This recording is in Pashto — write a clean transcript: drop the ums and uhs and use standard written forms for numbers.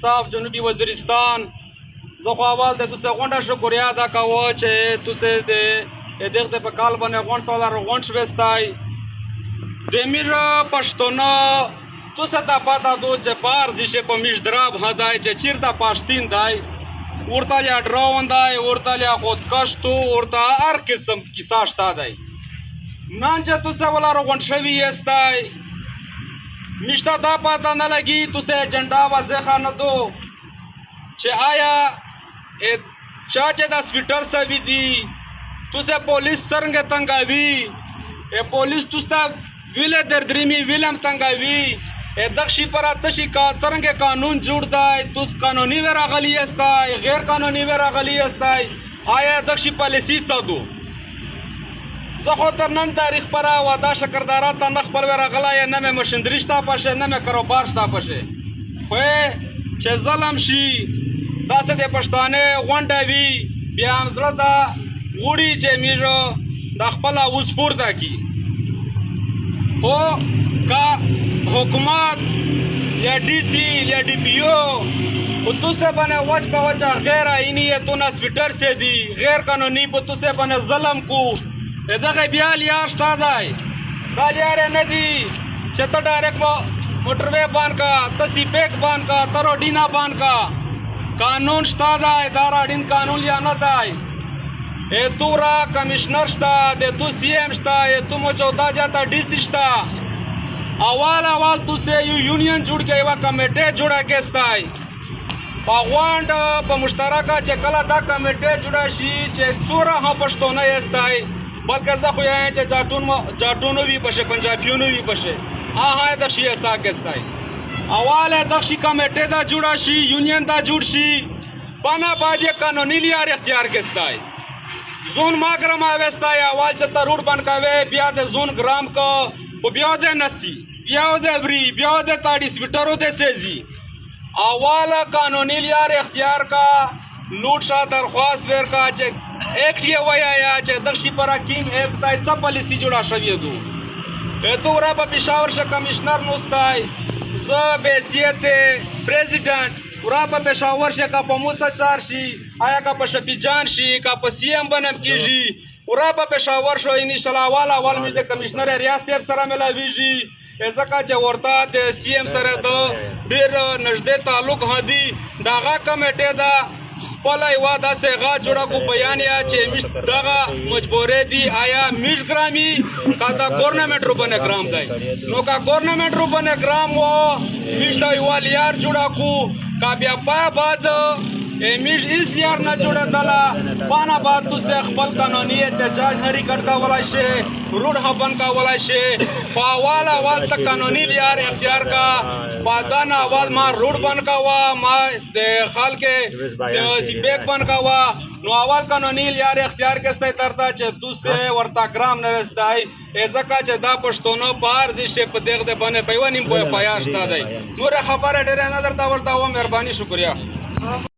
انصاف جنوبی وزیرستان زه خو اول د تاسو غونډه شکریا ادا کوم چې تاسو د دغه په کال باندې غونډ سولر غونډ شوستای د میر پښتون تاسو ته پاته دو چې پار دې په میش دراب هداي چې چیرته پښتین دی ورته یا ډراون دی ورته یا خودکشتو ورته هر قسم کیسه شته دی نن چې تاسو ولر غونډ شوی یستای نشته دا پاته نه لګي تاسو ایجنډا واضح نه دو چې آیا چا چې د سپیټر سوي دي تاسو پولیس څنګه تنګاوي پولیس تاسو ویله دردرمی ویلم تنګاوي دغشي پر اتشي کا څنګه قانون جوړ دی تاسو قانوني ورغلی استای غیر قانوني ورغلی استای آیا دغشي پالیسی سادو زه خو تر نن تاریخ پر ودا شکردارات نه خپل ورغلی نه مې مشندري شته پشه نه مې کاروبار شته پشه خو چې ظلم شي داسې د پښتانه غونډه وي بیا هم زړه ته وړي چې موږ د خپل اوس پورته کی خو کا حکومت یا ڈی سی یا ڈی پی او تو سے بنے وچ پا وچا غیر آئینی تو نا سپیٹر سے دی غیر قانونی پا تو سے بنے ظلم کو دغه بیا لیار شتا دی دا لیار ندی چې ته ډایرکټ موټروے بان کا تسی پیک بان کا ترو ډینا بان کا قانون شتا دی دارا ډین قانون لیا نه دی تو را کمشنر شتا د تو سی ایم شتا تو موجوده جاتا ڈی سی شتا اول تو سے یونین جوړ کې یو کمیټه جوړه کېستای په غونډه په مشترکه چې کله دا کمیټه جوړه شي چې څوره هم پښتون نه استای بلکې زه خو یې چې جاټونو وی پشه پنجابیونو وی پشه د شي اسا کېستای اواله د شي کمیټه دا جوړه شي یونین دا جوړ شي بنا باندې قانوني لار اختیار کېستای زون ماګرام اوستای اول چې تروړ بن کاوي بیا د زون ګرام کو او بیا د نسی بیا د بری بیا د تاړي سپیټرو د سيزي اواله قانوني لار اختیار کا لوټ شا درخواست ورکا چې ایکټ یې ویا چې د شي پر حکیم ایکټ تای څه پالیسی جوړه شوې دو ته ورا په پېښور ش کمشنر نوستای ز بیسیت پریزیډنټ ورا په پېښور ش کا په موسی چار شي آیا کا په شفیع جان شي کا په سی ایم بنم کیږي ورا په پېښور شو ان شاء الله اول مې د کمشنر ریاست سره ملاویږي ځکه چې ورته د سی ایم سره د ډیر نږدې تعلق هدي دغه کمیټه دا خپل یو داسې غا جوړه کو بیان یا چې دغه مجبورې دي آیا میش ګرامي کا دا گورنمنت روبنه ګرام دی نو کا گورنمنت روبنه ګرام وو میش دا یو لیار جوړه کو کا بیا پا بعد میش اس یار نه جوړه دلا بانا بعد تو خپل قانوني احتجاج هري کړه ولا شي روډ هبن کا ولا شي پاوال اول تک قانوني لیار اختیار کا بادان اول ما روډ بن کا وا ما د خال کې سی بیک بن کا وا نو اول قانوني لیار اختیار کسته ترتا چې دوسه ورتا ګرام نه وستای ځکه چې دا پښتونو بار دي چې په دغه باندې پیوانیم په پایاشتا دی نور خبره ډېر نه درته ورته و مهرباني شکریا